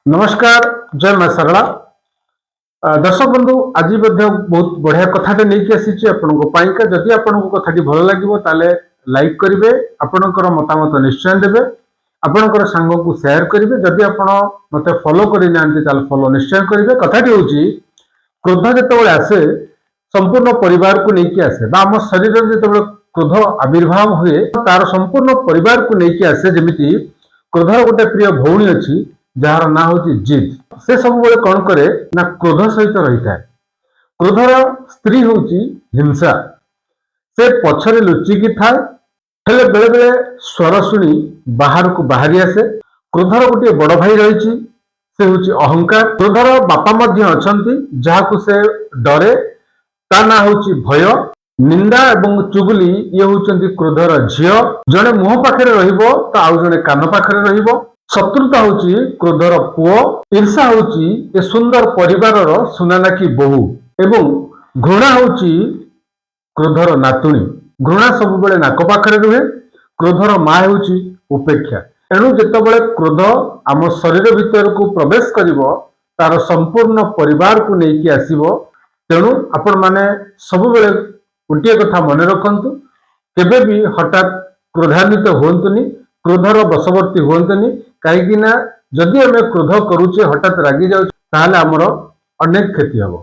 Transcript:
नमस्कार जय मां सरला दर्शक बंधु आज बहुत बढ़िया कथाटे नहीं आसी आपंका जदि आपण कथाटी भल लगे ताले लाइक करेंगे आपणकर मतामत निश्चय देवे आपणकर सांग को शेयर करेंगे जदि आपण मत फॉलो करना फॉलो निश्चय करेंगे कथाटी हूँ क्रोध जो आसे संपूर्ण परिवार को लेकिन आसे आम शरीर जो क्रोध आविर्भाव हुए तार संपूर्ण परिवार को लेकिन आसे जमी क्रोधर गोटे प्रिय भौणी अच्छी जार ना हूँ जिद से सब कौन करे ना क्रोध सहित रही था क्रोधर स्त्री हूँ हिंसा से पछरे लुचिकी थाए हेले बेले बेले स्वर शुणी बाहर को बाहरी आसे क्रोधर गोटे बड़ भाई रही से हूँ अहंकार क्रोधर बापा अच्छा जहाँ से डरे ता ना हूँ भय निंदा एवं चुगली ये हूँ क्रोधर झील जड़े मुह पाखे आउ जड़े कान पाखे रहिबो शत्रुता हूँ क्रोधर पुओ ईर्षा हूँ सुंदर परिवार सुनानाकी बहु एवं घृणा हूँ क्रोधर नातुणी घृणा सब बेले नाक पाखे रुहे क्रोधर माँ हूँ उपेक्षा एणु जितेबाला क्रोध आम शरीर भीतर को प्रवेश करिवो तार संपूर्ण परिवार को लेकिन आसीबो तेणु आपण माने सब बेले गोटे कथा मन रखंतु केबे भी हठात क्रोधान्वित हुंतुनी क्रोधर बशवर्ती हुंतुनी कहीं जदि आम क्रोध करुचे हठात रागी जाऊँ ताहले आमर अनेक क्षति हम।